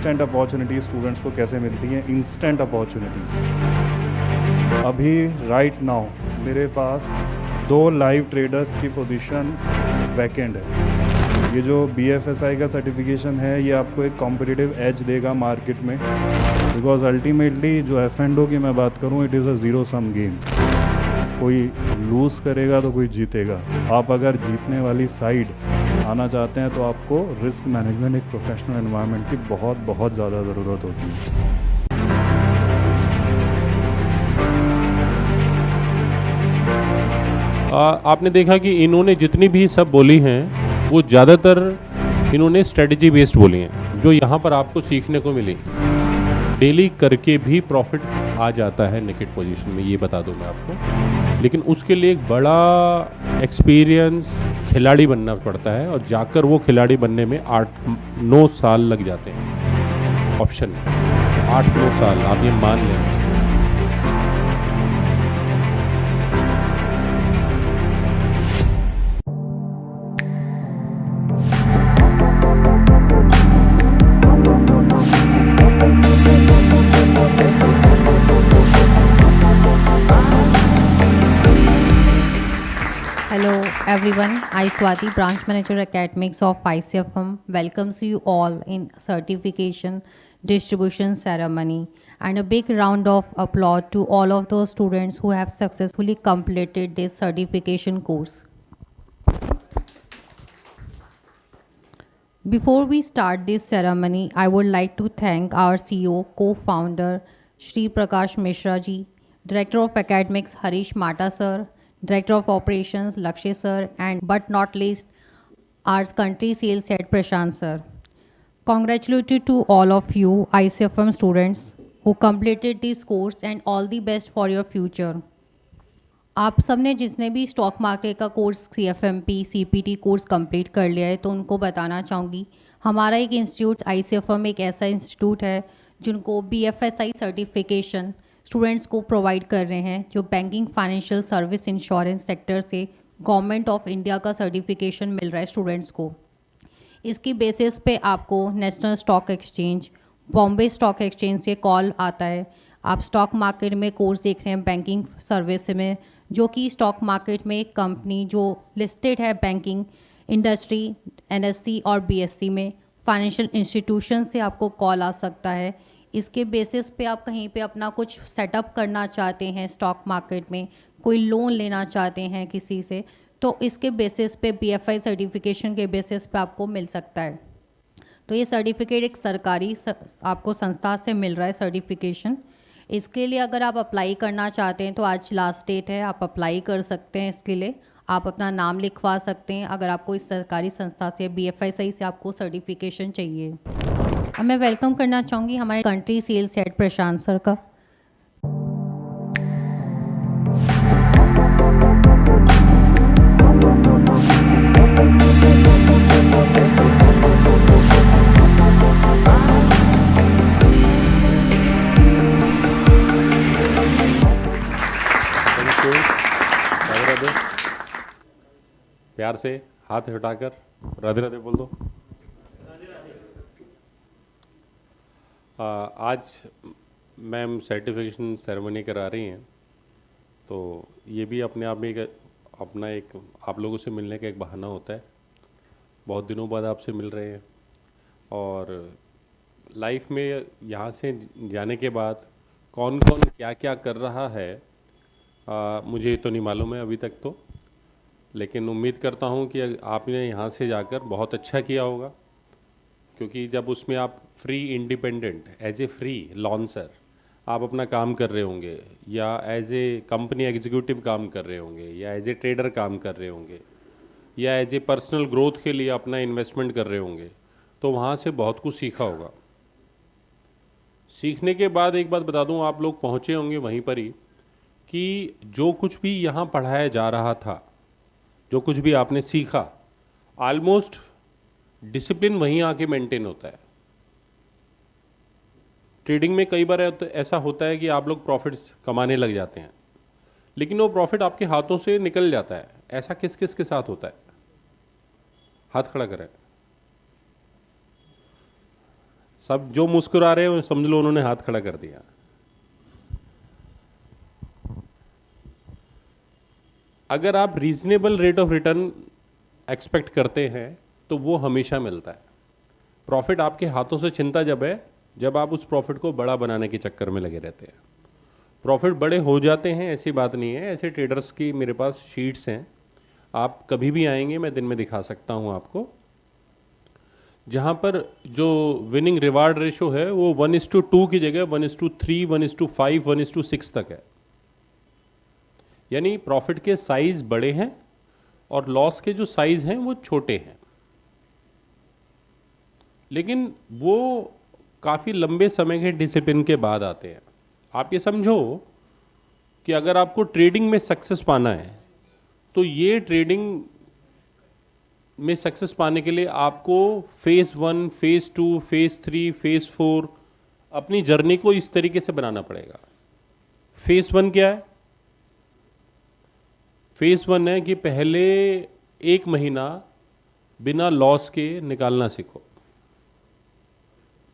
Instant opportunities students को कैसे मिलती हैं। इंस्टेंट अपॉर्चुनिटीज़ अभी राइट नाउ मेरे पास 2 लाइव ट्रेडर्स की पोजीशन वैकेंट है। ये जो BFSI का सर्टिफिकेशन है ये आपको एक कॉम्पिटिटिव एज देगा मार्केट में, बिकॉज अल्टीमेटली जो F&O की मैं बात करूँ, it is a zero sum game. कोई लूज़ करेगा तो कोई जीतेगा। आप अगर जीतने वाली साइड आना चाहते हैं तो आपको रिस्क मैनेजमेंट, एक प्रोफेशनल एनवायरनमेंट की बहुत बहुत ज़्यादा ज़रूरत होती है। आपने देखा कि इन्होंने जितनी भी सब बोली हैं वो ज़्यादातर इन्होंने स्ट्रेटजी बेस्ड बोली हैं, जो यहाँ पर आपको सीखने को मिली। डेली करके भी प्रॉफिट आ जाता है नेकेड पोजीशन में, ये बता दूं मैं आपको, लेकिन उसके लिए एक बड़ा एक्सपीरियंस खिलाड़ी बनना पड़ता है और जाकर वो खिलाड़ी बनने में 8-9 साल लग जाते हैं। ऑप्शन 8-9 साल आप ये मान लें। Hello everyone, I Swati, branch manager academics of ICFM, welcomes you all in certification distribution ceremony, and a big round of applause to all of those students who have successfully completed this certification course. Before we start this ceremony, I would like to thank our CEO, co-founder Shri Prakash Mishra ji, Director of Academics Harish Mata sir, Director of Operations Lakshay sir, and but not least our country sales head Prashant sir. Congratulations to all of you ICFM students who completed this course, and all the best for your future. आप सबने जिसने भी stock market का course CFMP CPT course complete कर लिया है, तो उनको बताना चाहूँगी हमारा एक इंस्टीट्यूट ICFM एक ऐसा इंस्टीट्यूट है जिनको BFSI सर्टिफिकेशन स्टूडेंट्स को प्रोवाइड कर रहे हैं, जो banking, financial service, insurance sector से गवर्नमेंट ऑफ इंडिया का सर्टिफिकेशन मिल रहा है स्टूडेंट्स को। इसकी बेसिस पे आपको national stock exchange, Bombay stock exchange से कॉल आता है। आप स्टॉक मार्केट में कोर्स देख रहे हैं बैंकिंग सर्विस में, जो कि स्टॉक मार्केट में एक कंपनी जो लिस्टेड है बैंकिंग इंडस्ट्री NSE और BSE में, फाइनेंशियल इंस्टीट्यूशन से आपको कॉल आ सकता है। इसके बेसिस पे आप कहीं पे अपना कुछ सेटअप करना चाहते हैं स्टॉक मार्केट में, कोई लोन लेना चाहते हैं किसी से, तो इसके बेसिस पे BFI सर्टिफिकेशन के बेसिस पे आपको मिल सकता है। तो ये सर्टिफिकेट एक सरकारी आपको संस्था से मिल रहा है सर्टिफिकेशन। इसके लिए अगर आप अप्लाई करना चाहते हैं तो आज लास्ट डेट है, आप अप्लाई कर सकते हैं। इसके लिए आप अपना नाम लिखवा सकते हैं अगर आपको इस सरकारी संस्था से BFSI से आपको सर्टिफिकेशन चाहिए। अब मैं वेलकम करना चाहूँगी हमारे कंट्री सेल्स हेड प्रशांत सर का। प्यार से हाथ हटाकर राधे राधे बोल दो। आज मैम सर्टिफिकेशन सेरेमनी करा रही हैं, तो ये भी अपने आप में एक आप लोगों से मिलने का एक बहाना होता है। बहुत दिनों बाद आपसे मिल रहे हैं और लाइफ में यहाँ से जाने के बाद कौन कौन क्या क्या कर रहा है मुझे तो नहीं मालूम है अभी तक तो, लेकिन उम्मीद करता हूँ कि आपने यहाँ से जाकर बहुत अच्छा किया होगा, क्योंकि जब उसमें आप free independent as a freelancer आप अपना काम कर रहे होंगे, या एज ए कंपनी एग्जीक्यूटिव काम कर रहे होंगे, या एज ए ट्रेडर काम कर रहे होंगे, या एज ए पर्सनल ग्रोथ के लिए अपना इन्वेस्टमेंट कर रहे होंगे, तो वहाँ से बहुत कुछ सीखा होगा। सीखने के बाद एक बात बता दूँ, आप लोग पहुँचे होंगे वहीं पर ही कि जो कुछ भी यहाँ पढ़ाया जा रहा था, जो कुछ भी आपने सीखा, ऑलमोस्ट डिसिप्लिन वहीं आके मेंटेन होता है। ट्रेडिंग में कई बार ऐसा होता है कि आप लोग प्रॉफिट्स कमाने लग जाते हैं, लेकिन वो प्रॉफिट आपके हाथों से निकल जाता है। ऐसा किस किस के साथ होता है? हाथ खड़ा करें। सब जो मुस्कुरा रहे हैं समझ लो उन्होंने हाथ खड़ा कर दिया। अगर आप reasonable rate of return expect करते हैं तो वो हमेशा मिलता है। प्रॉफिट आपके हाथों से छिनता जब है जब आप उस प्रॉफिट को बड़ा बनाने के चक्कर में लगे रहते हैं। प्रॉफिट बड़े हो जाते हैं ऐसी बात नहीं है। ऐसे ट्रेडर्स की मेरे पास शीट्स हैं, आप कभी भी आएंगे मैं दिन में दिखा सकता हूं आपको, जहां पर जो विनिंग रिवार्ड रेशो है वो 1:2 की जगह 1:3, 1:5, 1:6 तक है। यानी प्रॉफिट के साइज बड़े हैं और लॉस के जो साइज हैं वो छोटे हैं, लेकिन वो काफ़ी लंबे समय के डिसिप्लिन के बाद आते हैं। आप ये समझो कि अगर आपको ट्रेडिंग में सक्सेस पाना है तो ये ट्रेडिंग में सक्सेस पाने के लिए आपको फेज़ 1, फेज़ 2, फेज़ 3, फेज़ 4 अपनी जर्नी को इस तरीके से बनाना पड़ेगा। फेज़ 1 क्या है? फेज़ 1 है कि पहले 1 महीना बिना लॉस के निकालना सीखो।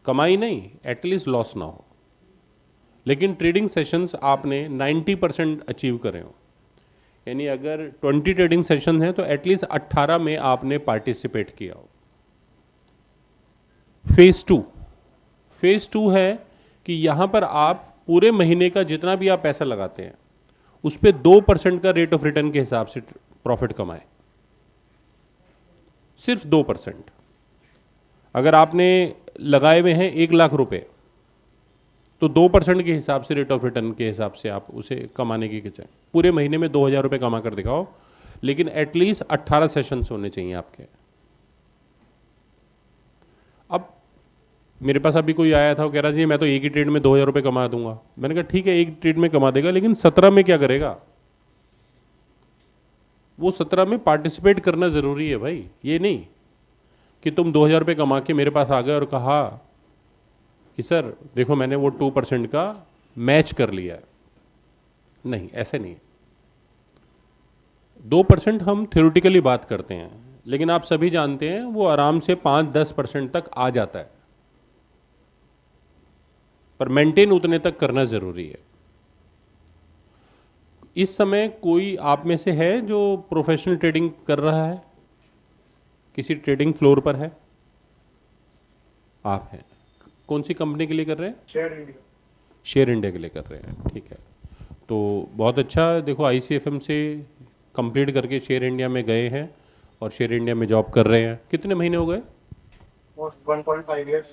कमाई नहीं, एटलीस्ट लॉस ना हो। लेकिन ट्रेडिंग सेशंस आपने 90% अचीव करे हो, यानी अगर 20 ट्रेडिंग सेशन हैं तो एटलीस्ट 18 में आपने पार्टिसिपेट किया हो। फेज़ 2 है कि यहाँ पर आप पूरे महीने का जितना भी आप पैसा लगाते हैं उस पर 2% का रेट ऑफ रिटर्न के हिसाब से प्रॉफिट कमाए, सिर्फ 2%। अगर आपने लगाए हुए हैं 1 लाख रुपए तो 2% के हिसाब से रेट ऑफ रिटर्न के हिसाब से आप उसे कमाने की चाहें। पूरे महीने में 2000 रुपये कमा कर दिखाओ, लेकिन एटलीस्ट 18 सेशंस होने चाहिए आपके। अब मेरे पास अभी कोई आया था, वो कह रहा जी मैं तो एक ही ट्रेड में 2000 रुपये कमा दूंगा। मैंने कहा ठीक है, एक ट्रेड में कमा देगा, लेकिन 17 में क्या करेगा? वो 17 में पार्टिसिपेट करना ज़रूरी है भाई। ये नहीं कि तुम 2000 रुपये कमा के मेरे पास आ गए और कहा कि सर देखो मैंने वो 2% का मैच कर लिया है। नहीं, ऐसे नहीं। 2% हम थ्योरेटिकली बात करते हैं, लेकिन आप सभी जानते हैं वो आराम से 5-10% तक आ जाता है, पर मेंटेन उतने तक करना ज़रूरी है। इस समय कोई आप में से है जो प्रोफेशनल ट्रेडिंग कर रहा है? किसी ट्रेडिंग फ्लोर पर है? आप हैं। कौन सी कंपनी के लिए कर रहे हैं? शेयर इंडिया के लिए कर रहे हैं, ठीक है। तो बहुत अच्छा। देखो ICFM से कंप्लीट करके शेयर इंडिया में गए हैं और शेयर इंडिया में जॉब कर रहे हैं। कितने महीने हो गए? 1.5 years।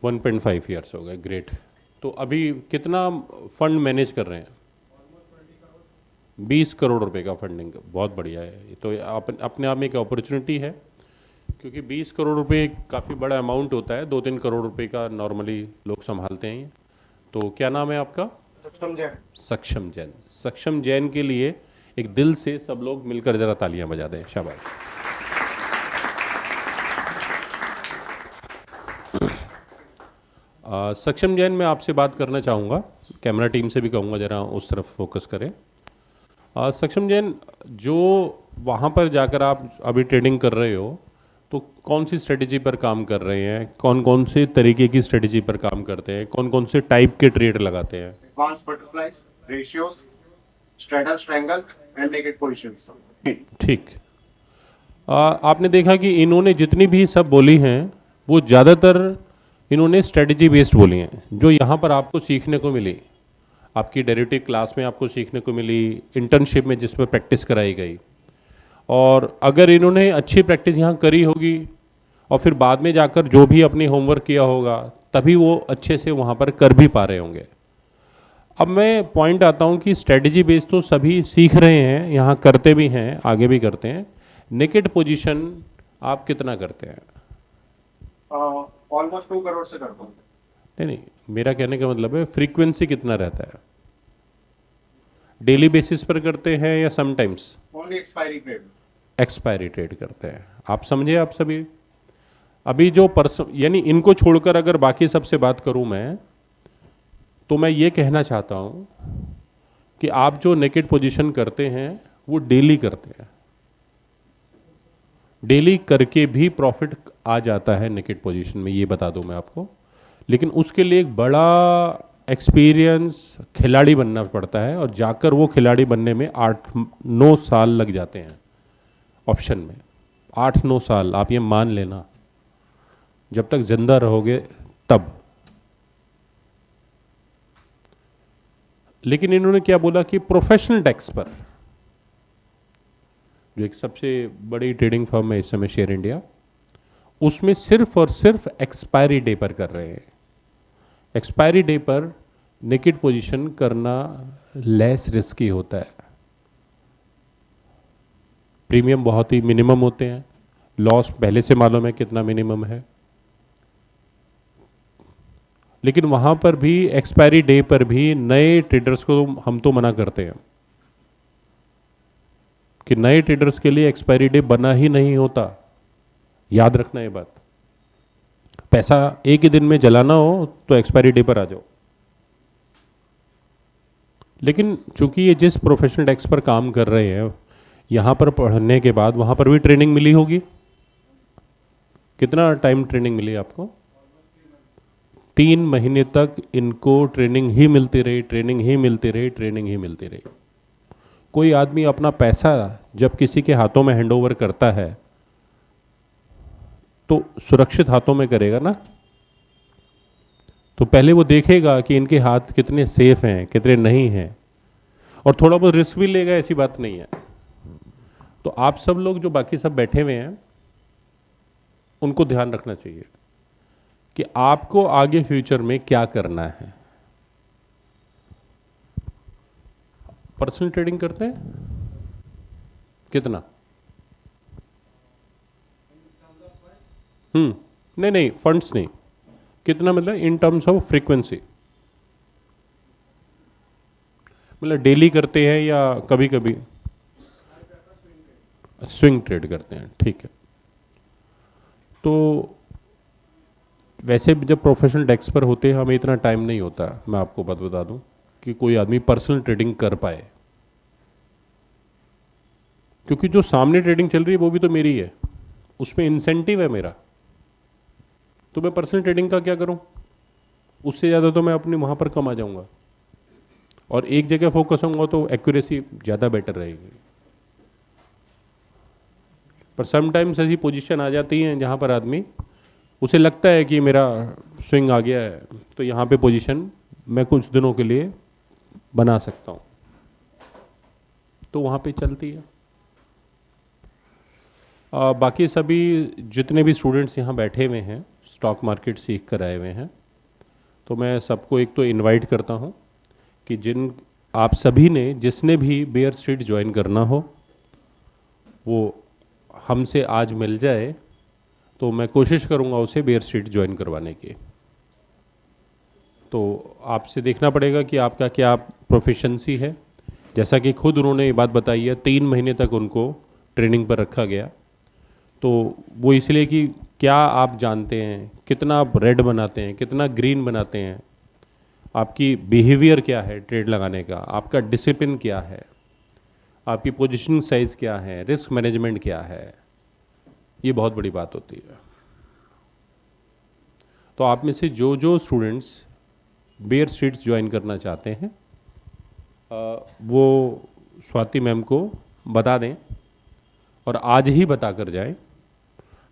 1.5 ईयर्स हो गए, ग्रेट। तो अभी कितना फंड मैनेज कर रहे हैं? 20 करोड़ रुपए का फंडिंग, बहुत बढ़िया है। तो अपने आप में एक अपॉर्चुनिटी है, क्योंकि 20 करोड़ रुपए काफ़ी बड़ा अमाउंट होता है। 2-3 करोड़ रुपए का नॉर्मली लोग संभालते हैं। तो क्या नाम है आपका? सक्षम जैन। सक्षम जैन। सक्षम जैन के लिए एक दिल से सब लोग मिलकर ज़रा तालियां बजा दें। शाबाश। सक्षम जैन, मैं आपसे बात करना चाहूँगा, कैमरा टीम से भी कहूँगा ज़रा उस तरफ फोकस करें। सक्षम जैन, जो वहाँ पर जाकर आप अभी ट्रेडिंग कर रहे हो तो कौन सी स्ट्रेटजी पर काम कर रहे हैं? कौन कौन से तरीके की स्ट्रेटजी पर काम करते हैं? कौन कौन से टाइप के ट्रेड लगाते हैं? Advance butterflies, ratios, straddle, strangle and naked positions. ठीक। आपने देखा कि इन्होंने जितनी भी सब बोली हैं वो ज़्यादातर इन्होंने स्ट्रेटजी बेस्ड बोली हैं। जो यहाँ पर आपको सीखने को मिली, आपकी डेरिवेटिव क्लास में आपको सीखने को मिली, इंटर्नशिप में जिस पर प्रैक्टिस कराई गई, और अगर इन्होंने अच्छी प्रैक्टिस यहाँ करी होगी और फिर बाद में जाकर जो भी अपनी होमवर्क किया होगा तभी वो अच्छे से वहाँ पर कर भी पा रहे होंगे। अब मैं पॉइंट आता हूँ कि स्ट्रेटजी बेस्ड तो सभी सीख रहे हैं, यहाँ करते भी हैं, आगे भी करते हैं। नेकेड पोजीशन आप कितना करते हैं? ऑलमोस्ट 2 करोड़ से करता हूँ। नहीं, मेरा कहने का मतलब है फ्रीक्वेंसी कितना रहता है? डेली बेसिस पर करते हैं या sometimes? Only expiry trade. Expiry trade करते हैं। आप समझे? आप सभी अभी जो पर्सन, यानी इनको छोड़कर अगर बाकी सबसे बात करूं मैं, तो मैं ये कहना चाहता हूं कि आप जो नेकेड पोजीशन करते हैं वो डेली करते हैं। डेली करके भी प्रॉफिट आ जाता है नेकेड पोजीशन में, ये बता दूं मैं आपको। लेकिन उसके लिए एक बड़ा एक्सपीरियंस खिलाड़ी बनना पड़ता है, और जाकर वो खिलाड़ी बनने में 8-9 साल लग जाते हैं ऑप्शन में। 8-9 साल आप ये मान लेना, जब तक जिंदा रहोगे तब। लेकिन इन्होंने क्या बोला कि प्रोफेशनल डेस्क पर, जो एक सबसे बड़ी ट्रेडिंग फर्म है इस समय शेयर इंडिया, उसमें सिर्फ और सिर्फ एक्सपायरी डे पर कर रहे हैं। एक्सपायरी डे पर नेकेड पोजीशन करना लेस रिस्की होता है, प्रीमियम बहुत ही मिनिमम होते हैं, लॉस पहले से मालूम है कितना मिनिमम है। लेकिन वहाँ पर भी एक्सपायरी डे पर भी नए ट्रेडर्स को हम तो मना करते हैं कि नए ट्रेडर्स के लिए एक्सपायरी डे बना ही नहीं होता। याद रखना ये बात। पैसा एक ही दिन में जलाना हो तो एक्सपायरी डे पर आ जाओ। लेकिन चूंकि ये जिस प्रोफेशनल डेस्क पर काम कर रहे हैं, यहाँ पर पढ़ने के बाद वहाँ पर भी ट्रेनिंग मिली होगी। कितना टाइम ट्रेनिंग मिली आपको? 3 महीने तक इनको ट्रेनिंग ही मिलती रही, ट्रेनिंग ही मिलती रही, ट्रेनिंग ही मिलती रही। कोई आदमी अपना पैसा जब किसी के हाथों में हैंडओवर करता है तो सुरक्षित हाथों में करेगा ना। तो पहले वो देखेगा कि इनके हाथ कितने सेफ हैं, कितने नहीं हैं, और थोड़ा बहुत रिस्क भी लेगा, ऐसी बात नहीं है। तो आप सब लोग जो बाकी सब बैठे हुए हैं, उनको ध्यान रखना चाहिए कि आपको आगे फ्यूचर में क्या करना है। पर्सनल ट्रेडिंग करते हैं कितना? नहीं, फंड्स नहीं। कितना मतलब इन टर्म्स ऑफ फ्रीक्वेंसी? मतलब डेली करते हैं या कभी कभी स्विंग ट्रेड करते हैं? ठीक है। तो वैसे भी जब प्रोफेशनल डेस्क पर होते हैं हमें इतना टाइम नहीं होता, मैं आपको बात बता दूं, कि कोई आदमी पर्सनल ट्रेडिंग कर पाए, क्योंकि जो सामने ट्रेडिंग चल रही है वो भी तो मेरी है, उसमें इंसेंटिव है मेरा। तो मैं पर्सनल ट्रेडिंग का क्या करूं? उससे ज़्यादा तो मैं अपने वहाँ पर कम आ जाऊँगा, और एक जगह फोकस होऊंगा तो एक्यूरेसी ज़्यादा बेटर रहेगी। पर समटाइम्स ऐसी पोजीशन आ जाती हैं जहाँ पर आदमी उसे लगता है कि मेरा स्विंग आ गया है, तो यहाँ पे पोजीशन मैं कुछ दिनों के लिए बना सकता हूँ, तो वहाँ पे चलती है। बाकी सभी जितने भी स्टूडेंट्स यहाँ बैठे हुए हैं, स्टॉक मार्केट सीख कर आए हुए हैं, तो मैं सबको एक तो इनवाइट करता हूँ कि आप सभी ने जिसने भी बेयर स्ट्रीट ज्वाइन करना हो वो हमसे आज मिल जाए, तो मैं कोशिश करूँगा उसे बेयर स्ट्रीट ज्वाइन करवाने की। तो आपसे देखना पड़ेगा कि आपका क्या प्रोफिशेंसी है। जैसा कि खुद उन्होंने ये बात बताई है, 3 महीने तक उनको ट्रेनिंग पर रखा गया, तो वो इसलिए कि क्या आप जानते हैं, कितना आप रेड बनाते हैं, कितना ग्रीन बनाते हैं, आपकी बिहेवियर क्या है ट्रेड लगाने का, आपका डिसिप्लिन क्या है, आपकी पोजीशनिंग साइज क्या है, रिस्क मैनेजमेंट क्या है, ये बहुत बड़ी बात होती है। तो आप में से जो जो स्टूडेंट्स बेयर स्ट्रीट्स ज्वाइन करना चाहते हैं वो स्वाति मैम को बता दें, और आज ही बता कर जाएं।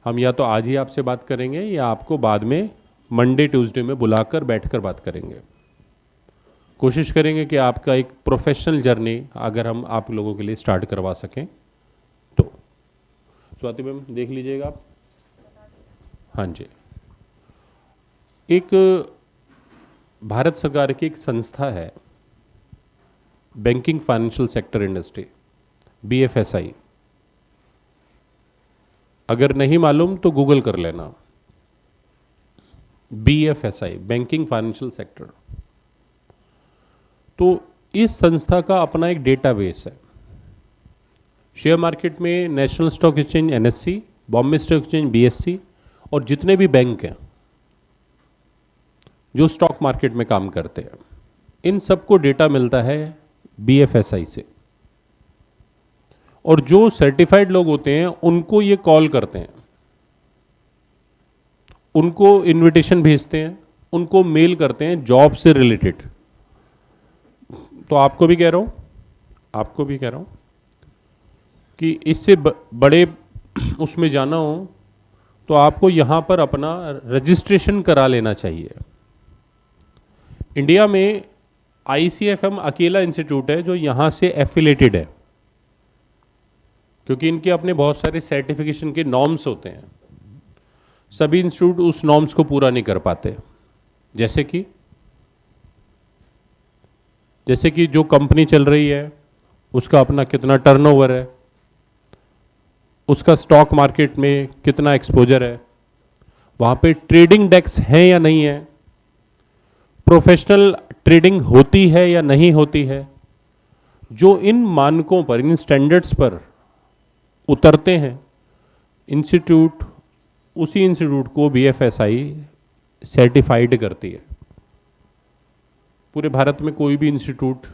हम या तो आज ही आपसे बात करेंगे या आपको बाद में मंडे ट्यूसडे में बुलाकर बैठकर बात करेंगे। कोशिश करेंगे कि आपका एक प्रोफेशनल जर्नी अगर हम आप लोगों के लिए स्टार्ट करवा सकें तो। स्वाति मैम देख लीजिएगा आप। हाँ जी, एक भारत सरकार की एक संस्था है banking financial sector industry, BFSI। अगर नहीं मालूम तो गूगल कर लेना, BFSI बैंकिंग फाइनेंशियल सेक्टर। तो इस संस्था का अपना एक डेटाबेस है। शेयर मार्केट में national stock exchange NSE, Bombay stock exchange BSE, और जितने भी बैंक हैं जो स्टॉक मार्केट में काम करते हैं, इन सबको डेटा मिलता है BFSI से। और जो सर्टिफाइड लोग होते हैं उनको ये कॉल करते हैं, उनको इनविटेशन भेजते हैं उनको मेल करते हैं जॉब से रिलेटेड। तो आपको भी कह रहा हूँ कि इससे बड़े उसमें जाना हो तो आपको यहाँ पर अपना रजिस्ट्रेशन करा लेना चाहिए। इंडिया में ICFM अकेला इंस्टीट्यूट है जो यहाँ से एफिलेटेड है, क्योंकि इनके अपने बहुत सारे सर्टिफिकेशन के नॉर्म्स होते हैं। सभी इंस्टीट्यूट उस नॉर्म्स को पूरा नहीं कर पाते। जैसे कि जो कंपनी चल रही है उसका अपना कितना टर्नओवर है, उसका स्टॉक मार्केट में कितना एक्सपोजर है, वहाँ पे ट्रेडिंग डेस्क है या नहीं है, प्रोफेशनल ट्रेडिंग होती है या नहीं होती है, जो इन मानकों पर, इन स्टैंडर्ड्स पर उतरते हैं इंस्टीट्यूट, उसी इंस्टीट्यूट को BFSI सर्टिफाइड करती है। पूरे भारत में कोई भी इंस्टीट्यूट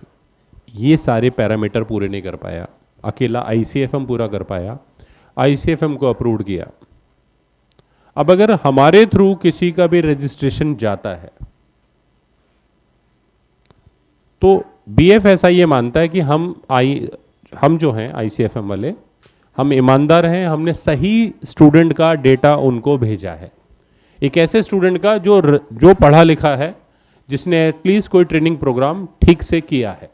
ये सारे पैरामीटर पूरे नहीं कर पाया, अकेला ICFM पूरा कर पाया, ICFM को अप्रूव किया। अब अगर हमारे थ्रू किसी का भी रजिस्ट्रेशन जाता है तो BFSI ये मानता है कि हम जो हैं ICFM वाले, हम ईमानदार हैं, हमने सही स्टूडेंट का डेटा उनको भेजा है। एक ऐसे स्टूडेंट का जो पढ़ा लिखा है, जिसने एटलीस्ट कोई ट्रेनिंग प्रोग्राम ठीक से किया है।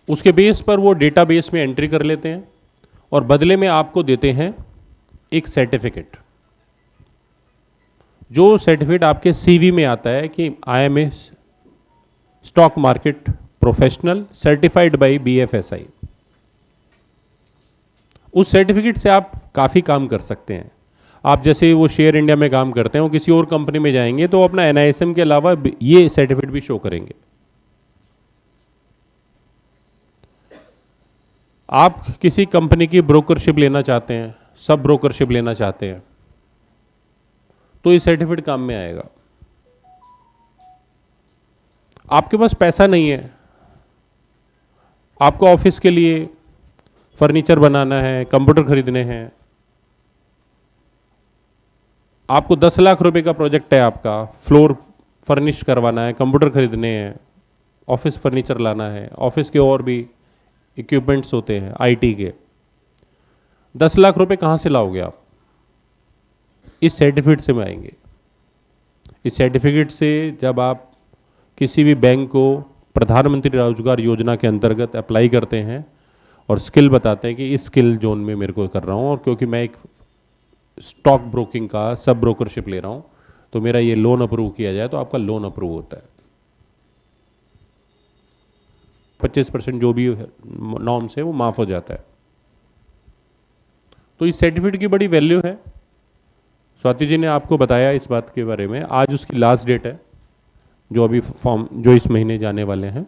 उसके बेस पर वो डेटाबेस में एंट्री कर लेते हैं और बदले में आपको देते हैं एक सर्टिफिकेट। जो सर्टिफिकेट आपके CV में आता है कि I am a stock market professional certified by BFSI। उस सर्टिफिकेट से आप काफ़ी काम कर सकते हैं। आप जैसे वो शेयर इंडिया में काम करते हैं, वो किसी और कंपनी में जाएंगे तो अपना NISM के अलावा ये सर्टिफिकेट भी शो करेंगे। आप किसी कंपनी की ब्रोकरशिप लेना चाहते हैं, सब ब्रोकरशिप लेना चाहते हैं, तो ये सर्टिफिकेट काम में आएगा। आपके पास पैसा नहीं है, आपको ऑफिस के लिए फर्नीचर बनाना है, कंप्यूटर खरीदने हैं, आपको 10 लाख रुपए का प्रोजेक्ट है, आपका फ्लोर फर्निश करवाना है, कंप्यूटर खरीदने हैं, ऑफिस फर्नीचर लाना है, ऑफिस के और भी इक्विपमेंट्स होते हैं IT के, 10 लाख रुपए कहाँ से लाओगे आप? इस सर्टिफिकेट से आएंगे। इस सर्टिफिकेट से जब आप किसी भी बैंक को प्रधानमंत्री रोजगार योजना के अंतर्गत अप्लाई करते हैं और स्किल बताते हैं कि इस स्किल जोन में मेरे को कर रहा हूँ, और क्योंकि मैं एक स्टॉक ब्रोकिंग का सब ब्रोकरशिप ले रहा हूँ तो मेरा ये लोन अप्रूव किया जाए, तो आपका लोन अप्रूव होता है। 25% जो भी नॉर्म्स है वो माफ़ हो जाता है। तो इस सर्टिफिकेट की बड़ी वैल्यू है। स्वाति जी ने आपको बताया इस बात के बारे में। आज उसकी लास्ट डेट है, जो अभी फॉर्म जो इस महीने जाने वाले हैं,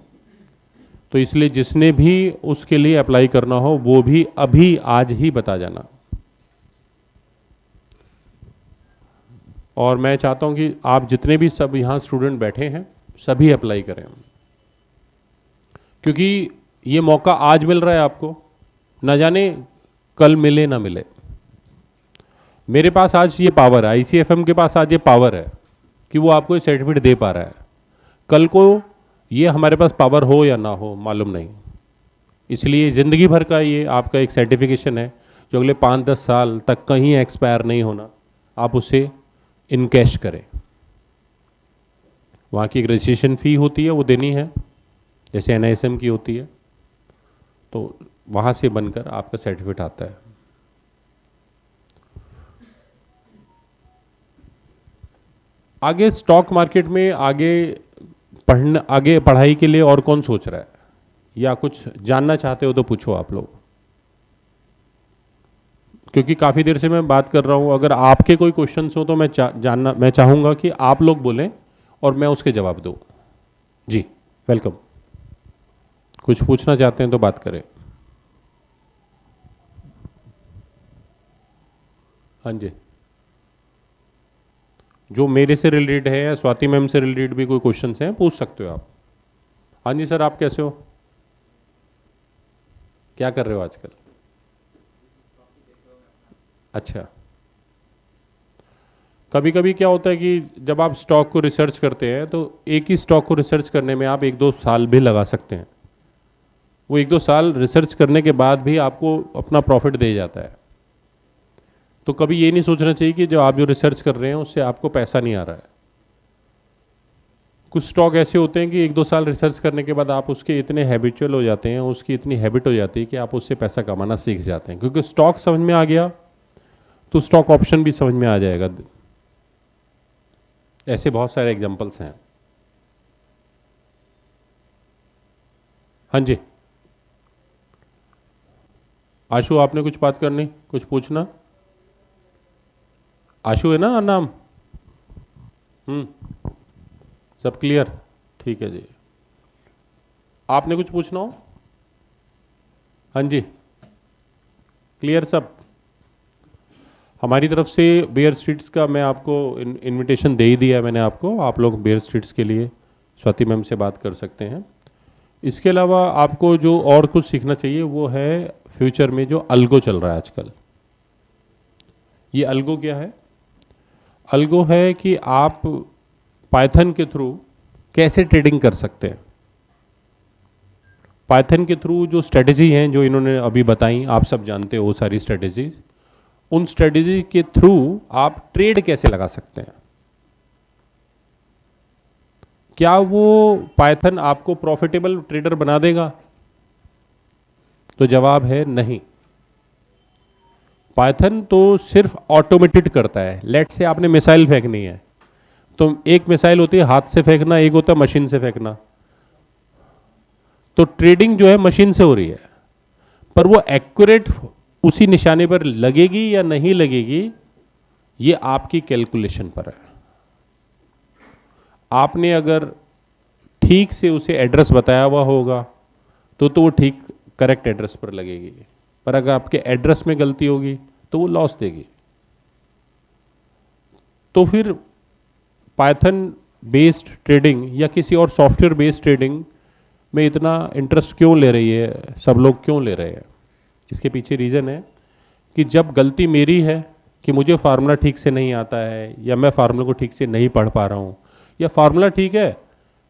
तो इसलिए जिसने भी उसके लिए अप्लाई करना हो वो भी अभी आज ही बता जाना। और मैं चाहता हूं कि आप जितने भी सब यहाँ स्टूडेंट बैठे हैं सभी अप्लाई करें, क्योंकि ये मौका आज मिल रहा है आपको, ना जाने कल मिले ना मिले। मेरे पास आज ये पावर है, ICFM के पास आज ये पावर है कि वो आपको ये सर्टिफिकेट दे पा रहा है। कल को ये हमारे पास पावर हो या ना हो मालूम नहीं। इसलिए ज़िंदगी भर का ये आपका एक सर्टिफिकेशन है जो अगले 5-10 साल तक कहीं एक्सपायर नहीं होना। आप उसे इनकैश करें। वहाँ की एक रजिस्ट्रेशन फ़ी होती है, वो देनी है, जैसे NISM की होती है, तो वहाँ से बनकर आपका सर्टिफिकेट आता है। आगे स्टॉक मार्केट में आगे पढ़ाई के लिए और कौन सोच रहा है, या कुछ जानना चाहते हो तो पूछो आप लोग, क्योंकि काफ़ी देर से मैं बात कर रहा हूँ। अगर आपके कोई क्वेश्चंस हो तो मैं चाहूँगा कि आप लोग बोलें और मैं उसके जवाब दूँ। जी वेलकम। कुछ पूछना चाहते हैं तो बात करें। हाँ जी, जो मेरे से रिलेटेड है या स्वाति मैम से रिलेटेड भी कोई क्वेश्चंस हैं पूछ सकते हो आप। हाँ जी सर, आप कैसे हो, क्या कर रहे हो आजकल? अच्छा, कभी कभी क्या होता है कि जब आप स्टॉक को रिसर्च करते हैं तो एक ही स्टॉक को रिसर्च करने में आप 1-2 साल भी लगा सकते हैं। वो 1-2 साल रिसर्च करने के बाद भी आपको अपना प्रॉफिट दे जाता है। तो कभी ये नहीं सोचना चाहिए कि जो रिसर्च कर रहे हैं उससे आपको पैसा नहीं आ रहा है। कुछ स्टॉक ऐसे होते हैं कि 1-2 साल रिसर्च करने के बाद आप उसके इतने हैबिचुअल हो जाते हैं, उसकी इतनी हैबिट हो जाती है कि आप उससे पैसा कमाना सीख जाते हैं। क्योंकि स्टॉक समझ में आ गया तो स्टॉक ऑप्शन भी समझ में आ जाएगा। ऐसे बहुत सारे एग्जांपल्स हैं। हाँ जी, आशु, आपने कुछ बात करनी, कुछ पूछना? आशु है ना नाम? सब क्लियर? ठीक है जी। आपने कुछ पूछना हो? हाँ जी, क्लियर सब? हमारी तरफ से बेयर स्ट्रीट्स का मैं आपको इनविटेशन दे ही दिया है मैंने आपको। आप लोग बेयर स्ट्रीट्स के लिए स्वाति मैम से बात कर सकते हैं। इसके अलावा आपको जो और कुछ सीखना चाहिए वो है फ्यूचर में जो अल्गो चल रहा है आजकल। ये अल्गो क्या है? अल्गो है कि आप पाइथन के थ्रू कैसे ट्रेडिंग कर सकते हैं। पाइथन के थ्रू जो स्ट्रेटजी हैं जो इन्होंने अभी बताई, आप सब जानते हो वो सारी स्ट्रेटजीज, उन स्ट्रेटजी के थ्रू आप ट्रेड कैसे लगा सकते हैं। क्या वो पाइथन आपको प्रॉफिटेबल ट्रेडर बना देगा? तो जवाब है नहीं। पाइथन तो सिर्फ ऑटोमेटेड करता है। लेट से आपने मिसाइल फेंकनी है तो एक मिसाइल होती है हाथ से फेंकना, एक होता है मशीन से फेंकना। तो ट्रेडिंग जो है मशीन से हो रही है, पर वो एक्यूरेट उसी निशाने पर लगेगी या नहीं लगेगी ये आपकी कैलकुलेशन पर है। आपने अगर ठीक से उसे एड्रेस बताया हुआ होगा तो वो ठीक करेक्ट एड्रेस पर लगेगी, पर अगर आपके एड्रेस में गलती होगी तो वो लॉस देगी। तो फिर पाइथन बेस्ड ट्रेडिंग या किसी और सॉफ्टवेयर बेस्ड ट्रेडिंग में इतना इंटरेस्ट क्यों ले रही है, सब लोग क्यों ले रहे हैं? इसके पीछे रीज़न है कि जब गलती मेरी है कि मुझे फार्मूला ठीक से नहीं आता है, या मैं फार्मूला को ठीक से नहीं पढ़ पा रहा हूँ, या फार्मूला ठीक है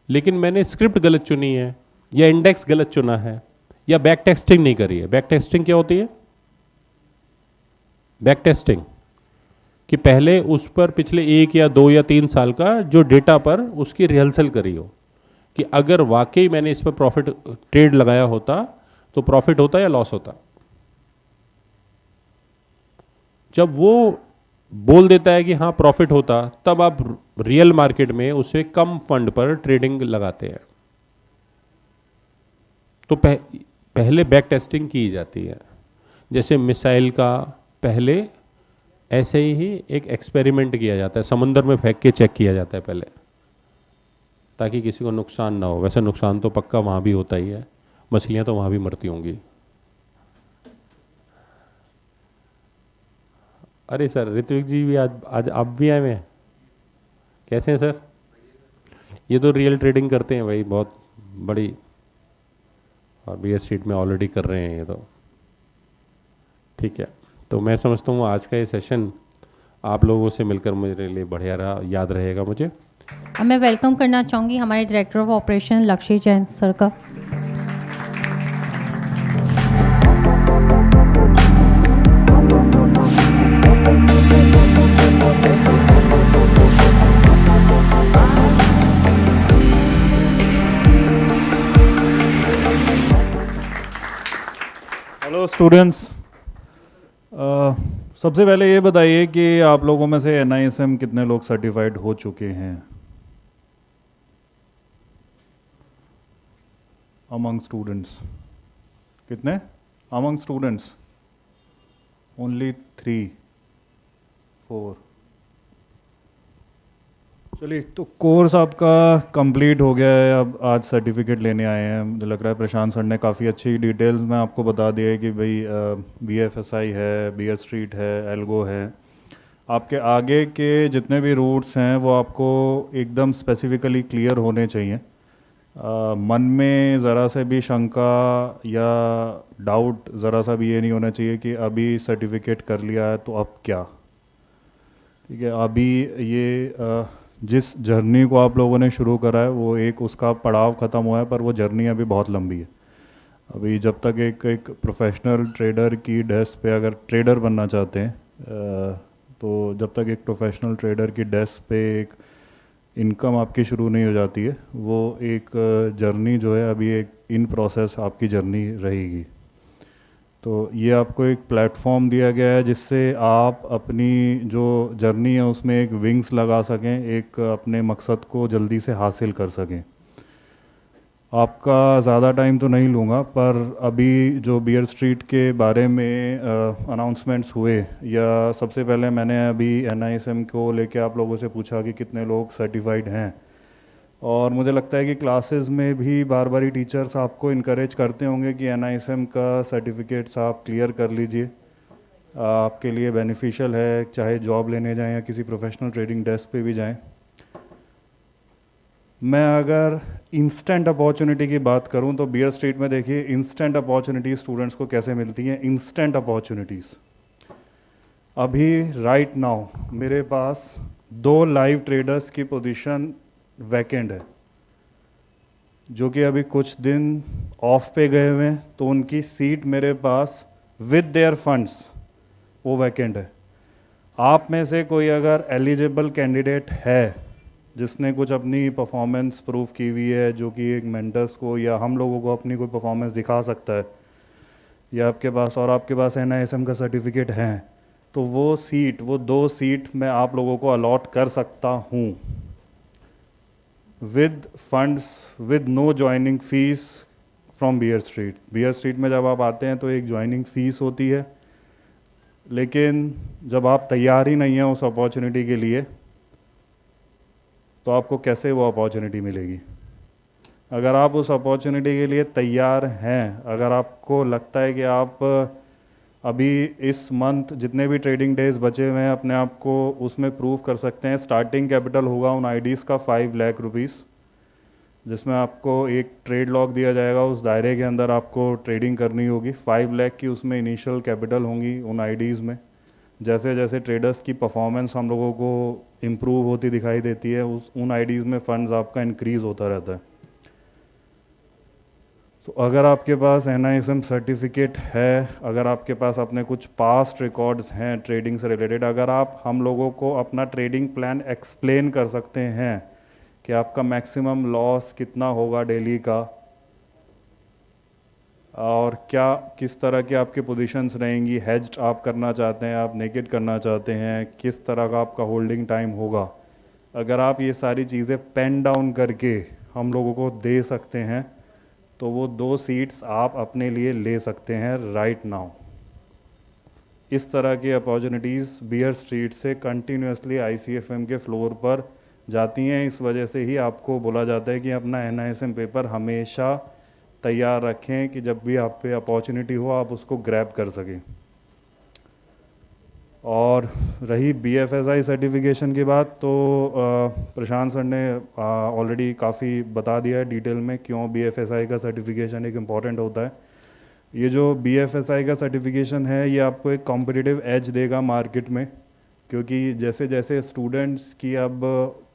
लेकिन मैंने स्क्रिप्ट गलत चुनी है, या इंडेक्स गलत चुना है, या बैक टेस्टिंग नहीं करी है। बैक टेस्टिंग क्या होती है? बैक टेस्टिंग कि पहले उस पर पिछले 1 या 2 या 3 साल का जो डेटा पर उसकी रिहर्सल करी हो कि अगर वाकई मैंने इस पर प्रॉफिट ट्रेड लगाया होता तो प्रॉफिट होता या लॉस होता। जब वो बोल देता है कि हाँ प्रॉफिट होता, तब आप रियल मार्केट में उसे कम फंड पर ट्रेडिंग लगाते हैं। तो पहले बैक टेस्टिंग की जाती है। जैसे मिसाइल का पहले ऐसे ही एक एक्सपेरिमेंट किया जाता है, समुंदर में फेंक के चेक किया जाता है पहले, ताकि किसी को नुकसान ना हो। वैसे नुकसान तो पक्का वहाँ भी होता ही है, मछलियाँ तो वहाँ भी मरती होंगी। अरे सर, ऋत्विक जी भी आज आप भी आए हुए हैं। कैसे हैं सर? ये तो रियल ट्रेडिंग करते हैं भाई, बहुत बड़ी, और बेयर स्ट्रीट में ऑलरेडी कर रहे हैं ये तो। ठीक है, तो मैं समझता हूँ आज का ये सेशन आप लोगों से मिलकर मेरे लिए बढ़िया रहा, याद रहेगा मुझे। अब मैं वेलकम करना चाहूँगी हमारे डायरेक्टर ऑफ ऑपरेशन लक्ष्य जैन सर का। हेलो स्टूडेंट्स, सबसे पहले ये बताइए कि आप लोगों में से NISM कितने लोग सर्टिफाइड हो चुके हैं? अमंग स्टूडेंट्स कितने? Among students only 3, 4। चलिए, तो कोर्स आपका कंप्लीट हो गया है। अब आज सर्टिफिकेट लेने आए हैं। मुझे लग रहा है प्रशांत सर ने काफ़ी अच्छी डिटेल्स में आपको बता दिया है कि भाई BFSI है, बेयर स्ट्रीट है, एल्गो है। आपके आगे के जितने भी रूट्स हैं वो आपको एकदम स्पेसिफिकली क्लियर होने चाहिए। मन में ज़रा से भी शंका या डाउट ज़रा सा भी ये नहीं होना चाहिए कि अभी सर्टिफिकेट कर लिया है तो अब क्या। ठीक है, अभी ये जिस जर्नी को आप लोगों ने शुरू करा है वो एक उसका पड़ाव ख़त्म हुआ है, पर वो जर्नी अभी बहुत लंबी है। अभी जब तक एक प्रोफेशनल ट्रेडर की डेस्क पे अगर ट्रेडर बनना चाहते हैं तो जब तक एक प्रोफेशनल ट्रेडर की डेस्क पे एक इनकम आपकी शुरू नहीं हो जाती है, वो एक जर्नी जो है अभी एक इन प्रोसेस आपकी जर्नी रहेगी। तो ये आपको एक प्लेटफॉर्म दिया गया है जिससे आप अपनी जो जर्नी है उसमें एक विंग्स लगा सकें, एक अपने मकसद को जल्दी से हासिल कर सकें। आपका ज़्यादा टाइम तो नहीं लूँगा, पर अभी जो बियर स्ट्रीट के बारे में अनाउंसमेंट्स हुए, या सबसे पहले मैंने अभी NISM को लेके आप लोगों से पूछा कि कितने लोग सर्टिफाइड हैं, और मुझे लगता है कि क्लासेस में भी बार बार ही टीचर्स आपको इनकरेज करते होंगे कि NISM का सर्टिफिकेट्स आप क्लियर कर लीजिए, आपके लिए बेनिफिशियल है, चाहे जॉब लेने जाएं या किसी प्रोफेशनल ट्रेडिंग डेस्क पे भी जाएं। मैं अगर इंस्टेंट अपॉर्चुनिटी की बात करूं तो बियर स्ट्रीट में देखिए इंस्टेंट अपॉर्चुनिटी स्टूडेंट्स को कैसे मिलती हैं। इंस्टेंट अपॉर्चुनिटीज़ अभी राइट नाउ मेरे पास 2 लाइव ट्रेडर्स की पोजीशन वैकेंट है, जो कि अभी कुछ दिन ऑफ पे गए हुए हैं, तो उनकी सीट मेरे पास विद देयर फंड्स वो वैकेंट है। आप में से कोई अगर एलिजिबल कैंडिडेट है जिसने कुछ अपनी परफॉर्मेंस प्रूव की हुई है, जो कि एक मेंटर्स को या हम लोगों को अपनी कोई परफॉर्मेंस दिखा सकता है, या आपके पास और आपके पास NISM का सर्टिफिकेट है, तो वो 2 सीट मैं आप लोगों को अलॉट कर सकता हूँ with funds, with no joining fees from Bear Street. Bear Street में जब आप आते हैं तो एक ज्वाइनिंग फ़ीस होती है, लेकिन जब आप तैयार ही नहीं हैं उस अपॉर्चुनिटी के लिए, तो आपको कैसे वो अपॉर्चुनिटी मिलेगी। अगर आप उस अपॉर्चुनिटी के लिए तैयार हैं, अगर आपको लगता है कि आप अभी इस मंथ जितने भी ट्रेडिंग डेज बचे हुए हैं अपने आप को उसमें प्रूव कर सकते हैं। स्टार्टिंग कैपिटल होगा उन IDs का 5 लाख रुपीज़, जिसमें आपको एक ट्रेड लॉक दिया जाएगा, उस दायरे के अंदर आपको ट्रेडिंग करनी होगी। 5 लाख की उसमें इनिशियल कैपिटल होंगी उन IDs में। जैसे जैसे ट्रेडर्स की परफॉर्मेंस हम लोगों को इम्प्रूव होती दिखाई देती है, उन IDs में फ़ंड्स आपका इंक्रीज़ होता रहता है। तो अगर आपके पास NISM सर्टिफिकेट है, अगर आपके पास अपने कुछ पास्ट रिकॉर्ड्स हैं ट्रेडिंग से रिलेटेड, अगर आप हम लोगों को अपना ट्रेडिंग प्लान एक्सप्लेन कर सकते हैं कि आपका मैक्सिमम लॉस कितना होगा डेली का, और क्या किस तरह की आपकी पोजीशंस रहेंगी, हेज्ड आप करना चाहते हैं, आप नेकेड करना चाहते हैं, किस तरह का आपका होल्डिंग टाइम होगा, अगर आप ये सारी चीज़ें पेन डाउन करके हम लोगों को दे सकते हैं, तो वो 2 सीट्स आप अपने लिए ले सकते हैं राइट नाउ। इस तरह की अपॉर्चुनिटीज़ बियर स्ट्रीट से कंटिन्यूसली ICFM के फ्लोर पर जाती हैं। इस वजह से ही आपको बोला जाता है कि अपना NISM पेपर हमेशा तैयार रखें कि जब भी आप पे अपॉर्चुनिटी हो आप उसको ग्रैब कर सकें। और रही BFSI सर्टिफिकेशन की बात, तो प्रशांत सर ने ऑलरेडी काफ़ी बता दिया है डिटेल में क्यों BFSI का सर्टिफिकेशन एक इम्पॉर्टेंट होता है। ये जो BFSI का सर्टिफिकेशन है ये आपको एक कॉम्पिटिटिव एज देगा मार्केट में, क्योंकि जैसे जैसे स्टूडेंट्स की अब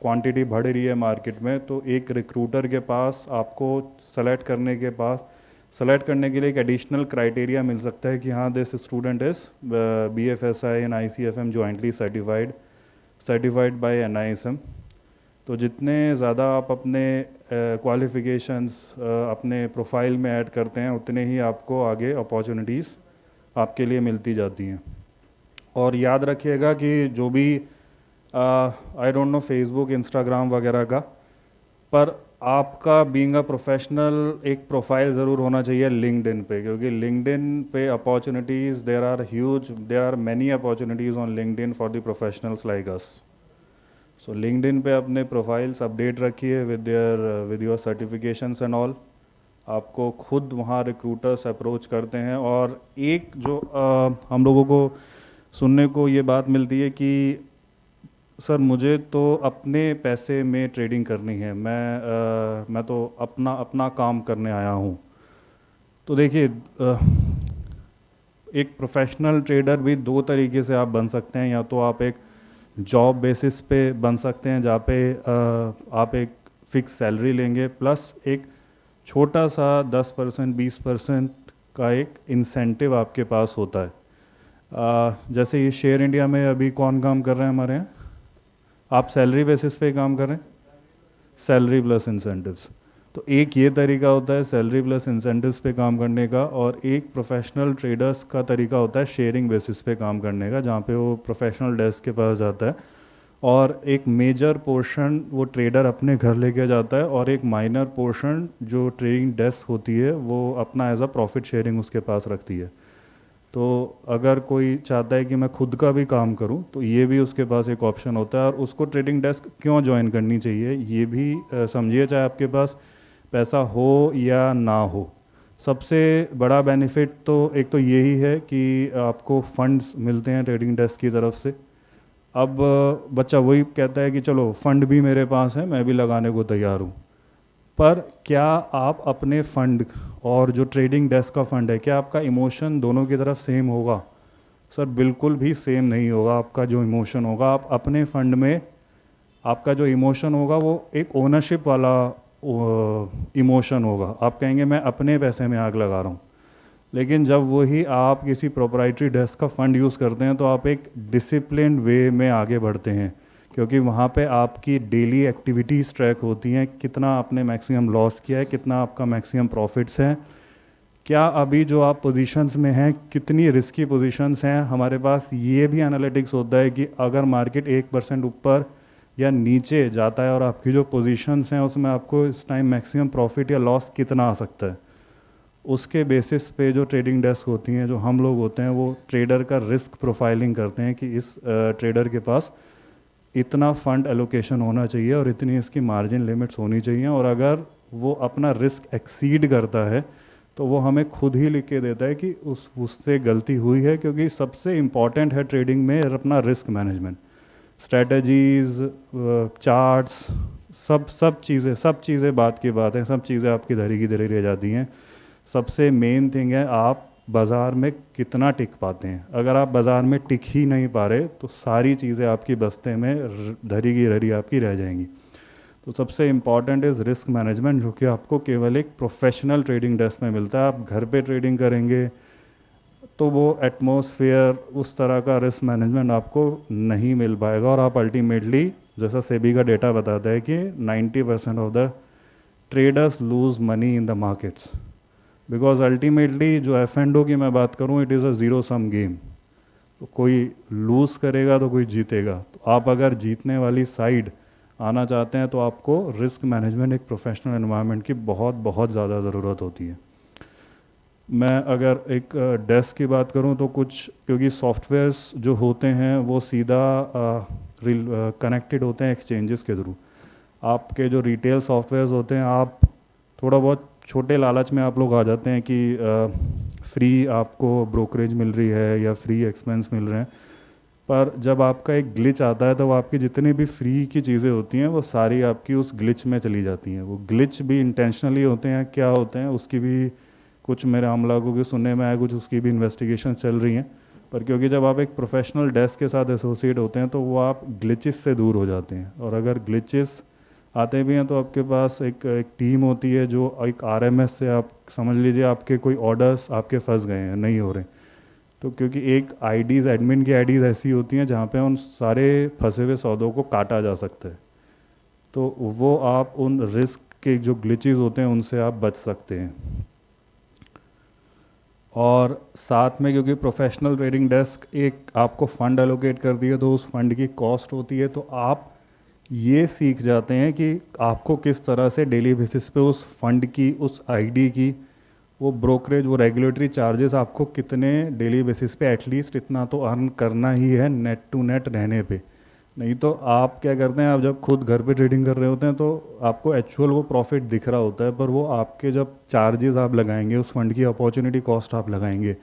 क्वांटिटी बढ़ रही है मार्केट में, तो एक रिक्रूटर के पास आपको सेलेक्ट करने के लिए एक एडिशनल क्राइटेरिया मिल सकता है कि हाँ this student is BFSI and ICFM jointly certified by NISM। तो जितने ज़्यादा आप अपने क्वालिफ़िकेशंस अपने प्रोफाइल में ऐड करते हैं, उतने ही आपको आगे अपॉर्चुनिटीज़ आपके लिए मिलती जाती हैं। और याद रखिएगा कि जो भी I don't know Facebook, Instagram वगैरह का, पर आपका बीइंग अ प्रोफेशनल एक प्रोफाइल ज़रूर होना चाहिए लिंक्डइन पे, क्योंकि लिंक्डइन पे opportunities there are many opportunities on LinkedIn for the professionals like us. So LinkedIn पे अपने प्रोफाइल्स अपडेट रखिए with your certifications and all. आपको खुद वहाँ रिक्रूटर्स अप्रोच करते हैं, और एक जो हम लोगों को सुनने को ये बात मिलती है कि सर मुझे तो अपने पैसे में ट्रेडिंग करनी है, मैं तो अपना काम करने आया हूँ। तो देखिए एक प्रोफेशनल ट्रेडर भी 2 तरीके से आप बन सकते हैं। या तो आप एक जॉब बेसिस पे बन सकते हैं, जहाँ पे आप एक फिक्स सैलरी लेंगे प्लस एक छोटा सा 10% 20% का एक इंसेंटिव आपके पास होता है। जैसे ये शेयर इंडिया में अभी कौन काम कर रहे हैं हमारे यहाँ? आप सैलरी बेसिस पे काम कर रहे हैं, सैलरी प्लस इंसेंटिव्स। तो एक ये तरीका होता है सैलरी प्लस इंसेंटिव्स पे काम करने का, और एक प्रोफेशनल ट्रेडर्स का तरीका होता है शेयरिंग बेसिस पे काम करने का, जहाँ पे वो प्रोफेशनल डेस्क के पास जाता है और एक मेजर पोर्शन वो ट्रेडर अपने घर लेके जाता है और एक माइनर पोर्शन जो ट्रेडिंग डेस्क होती है वो अपना एज अ प्रॉफिट शेयरिंग उसके पास रखती है। तो अगर कोई चाहता है कि मैं खुद का भी काम करूं तो ये भी उसके पास एक ऑप्शन होता है। और उसको ट्रेडिंग डेस्क क्यों ज्वाइन करनी चाहिए ये भी समझिए, चाहे आपके पास पैसा हो या ना हो। सबसे बड़ा बेनिफिट तो एक तो यही है कि आपको फंड्स मिलते हैं ट्रेडिंग डेस्क की तरफ से। अब बच्चा वही कहता है कि चलो फंड भी मेरे पास है, मैं भी लगाने को तैयार हूँ, पर क्या आप अपने फंड और जो ट्रेडिंग डेस्क का फंड है, क्या आपका इमोशन दोनों की तरफ सेम होगा? सर बिल्कुल भी सेम नहीं होगा। आपका जो इमोशन होगा, आप अपने फंड में आपका जो इमोशन होगा वो एक ओनरशिप वाला इमोशन होगा। आप कहेंगे मैं अपने पैसे में आग लगा रहा हूँ। लेकिन जब वही आप किसी प्रोप्राइटरी डेस्क का फंड यूज़ करते हैं तो आप एक डिसिप्लिन वे में आगे बढ़ते हैं, क्योंकि वहाँ पे आपकी डेली एक्टिविटीज़ ट्रैक होती हैं, कितना आपने मैक्सिमम लॉस किया है, कितना आपका मैक्सिमम प्रॉफिट्स हैं, क्या अभी जो आप पोजीशंस में हैं कितनी रिस्की पोजीशंस हैं। हमारे पास ये भी एनालिटिक्स होता है कि अगर मार्केट 1% ऊपर या नीचे जाता है और आपकी जो पोजीशंस हैं उसमें आपको इस टाइम मैक्सिमम प्रॉफिट या लॉस कितना आ सकता है, उसके बेसिस पे जो ट्रेडिंग डेस्क होती हैं, जो हम लोग होते हैं, वो ट्रेडर का रिस्क प्रोफाइलिंग करते हैं कि इस ट्रेडर के पास इतना फंड एलोकेशन होना चाहिए और इतनी इसकी मार्जिन लिमिट्स होनी चाहिए, और अगर वो अपना रिस्क एक्सीड करता है तो वो हमें खुद ही लिख के देता है कि उससे गलती हुई है। क्योंकि सबसे इम्पॉर्टेंट है ट्रेडिंग में अपना रिस्क मैनेजमेंट, स्ट्रेटजीज़, चार्ट्स, सब चीज़ें बात की बात है, सब चीज़ें आपकी धरी की धरी रह जाती हैं। सबसे मेन थिंग है आप बाज़ार में कितना टिक पाते हैं। अगर आप बाज़ार में टिक ही नहीं पा रहे तो सारी चीज़ें आपकी बस्ते में धरी की धरी आपकी रह जाएंगी। तो सबसे इम्पॉर्टेंट इज़ रिस्क मैनेजमेंट, जो कि आपको केवल एक प्रोफेशनल ट्रेडिंग डेस्क में मिलता है। आप घर पे ट्रेडिंग करेंगे तो वो एटमॉस्फेयर, उस तरह का रिस्क मैनेजमेंट आपको नहीं मिल पाएगा, और आप अल्टीमेटली, जैसा सेबी का डेटा बताता है कि 90% of the traders lose money in the markets, because ultimately जो F&O की मैं बात करूँ, it is a zero sum game. तो कोई लूज़ करेगा तो कोई जीतेगा। तो आप अगर जीतने वाली साइड आना चाहते हैं तो आपको रिस्क मैनेजमेंट, एक प्रोफेशनल एनवायरनमेंट की बहुत ज़्यादा ज़रूरत होती है। मैं अगर एक डेस्क की बात करूं तो कुछ, क्योंकि सॉफ्टवेयर्स जो होते हैं वो सीधा कनेक्टेड होते हैं एक्सचेंजेस के थ्रू। आपके जो रिटेल सॉफ्टवेयर्स होते हैं, आप थोड़ा बहुत छोटे लालच में आप लोग आ जाते हैं कि फ्री आपको ब्रोकरेज मिल रही है या फ्री एक्सपेंस मिल रहे हैं, पर जब आपका एक ग्लिच आता है तो वो आपकी जितनी भी फ्री की चीज़ें होती हैं वो सारी आपकी उस ग्लिच में चली जाती हैं। वो ग्लिच भी इंटेंशनली होते हैं, क्या होते हैं उसकी भी कुछ मेरे आम लोगों के सुनने में आया, कुछ उसकी भी इन्वेस्टिगेशन चल रही हैं। पर क्योंकि जब आप एक प्रोफेशनल डेस्क के साथ एसोसिएट होते हैं तो वो आप ग्लिचेस से दूर हो जाते हैं, और अगर ग्लिचेस आते भी हैं तो आपके पास एक टीम होती है जो एक RMS से, आप समझ लीजिए आपके कोई ऑर्डर्स आपके फंस गए हैं, नहीं हो रहे, तो क्योंकि एक आईडीज़, एडमिन की आईडीज़ ऐसी होती हैं जहाँ पे उन सारे फंसे हुए सौदों को काटा जा सकता है, तो वो आप उन रिस्क के जो ग्लिचेस होते हैं उनसे आप बच सकते हैं। और साथ में क्योंकि प्रोफेशनल ट्रेडिंग डेस्क एक आपको फ़ंड एलोकेट कर दिए तो उस फंड की कॉस्ट होती है, तो आप ये सीख जाते हैं कि आपको किस तरह से डेली बेसिस पे उस फंड की, उस आईडी की, वो ब्रोकरेज, वो रेगुलेटरी चार्जेस आपको कितने डेली बेसिस पे एटलीस्ट इतना तो अर्न करना ही है नेट टू नेट रहने पे। नहीं तो आप क्या करते हैं, आप जब खुद घर पे ट्रेडिंग कर रहे होते हैं तो आपको एक्चुअल वो प्रॉफिट दिख रहा होता है, पर वो आपके जब चार्जेस आप लगाएंगे, उस फंड की अपॉर्चुनिटी कॉस्ट आप लगाएंगे,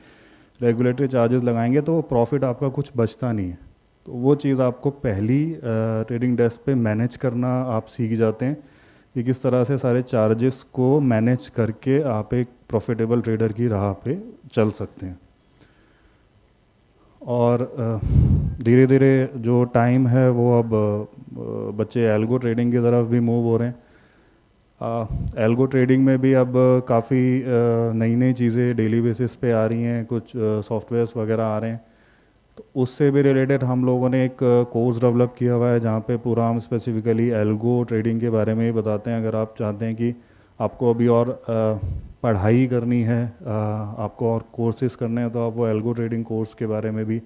रेगुलेटरी चार्जेस लगाएंगे, तो वो प्रॉफिट आपका कुछ बचता नहीं है। तो वो चीज़ आपको पहली ट्रेडिंग डेस्क पे मैनेज करना आप सीख जाते हैं कि किस तरह से सारे चार्जेस को मैनेज करके आप एक प्रॉफिटेबल ट्रेडर की राह पे चल सकते हैं। और धीरे धीरे जो टाइम है वो अब बच्चे एल्गो ट्रेडिंग की तरफ भी मूव हो रहे हैं। एल्गो ट्रेडिंग में भी अब काफ़ी नई नई चीज़ें डेली बेसिस पे आ रही हैं, कुछ सॉफ्टवेयर्स वगैरह आ रहे हैं। तो उससे भी रिलेटेड हम लोगों ने एक कोर्स डेवलप किया हुआ है जहाँ पे पूरा हम स्पेसिफिकली एल्गो ट्रेडिंग के बारे में ही बताते हैं। अगर आप चाहते हैं कि आपको अभी और पढ़ाई करनी है, आपको और कोर्सेज करने हैं, तो आप वो एल्गो ट्रेडिंग कोर्स के बारे में भी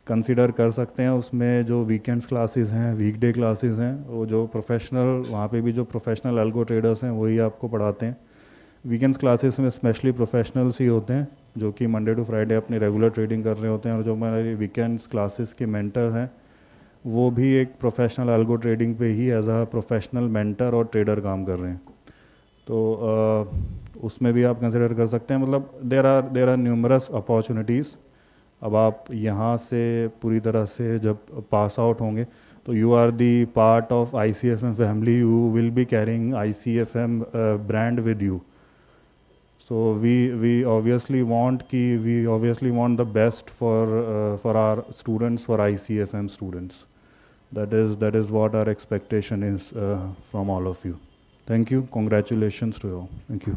कंसीडर कर सकते हैं। उसमें जो वीकेंड्स क्लासेस हैं, वीकडे क्लासेस हैं, वो जो प्रोफेशनल, वहाँ पे भी जो प्रोफेशनल एल्गो ट्रेडर्स हैं वही आपको पढ़ाते हैं। वीकेंड्स क्लासेस में स्पेशली प्रोफेशनल्स ही होते हैं जो कि मंडे टू फ्राइडे अपनी रेगुलर ट्रेडिंग कर रहे होते हैं, और जो हमारे वीकेंड्स क्लासेस के मेंटर हैं वो भी एक प्रोफेशनल एल्गो ट्रेडिंग पे ही एज अ प्रोफेशनल मेंटर और ट्रेडर काम कर रहे हैं। तो उसमें भी आप कंसिडर कर सकते हैं। मतलब देर आर न्यूमरस अपॉर्चुनिटीज़। अब आप यहाँ से पूरी तरह से जब पास आउट होंगे तो you are the part of ICFM family, you will be carrying ICFM brand with you. So we obviously want the best for our students, for ICFM students. That is what our expectation is from all of you. Thank you. Congratulations to you all. Thank you.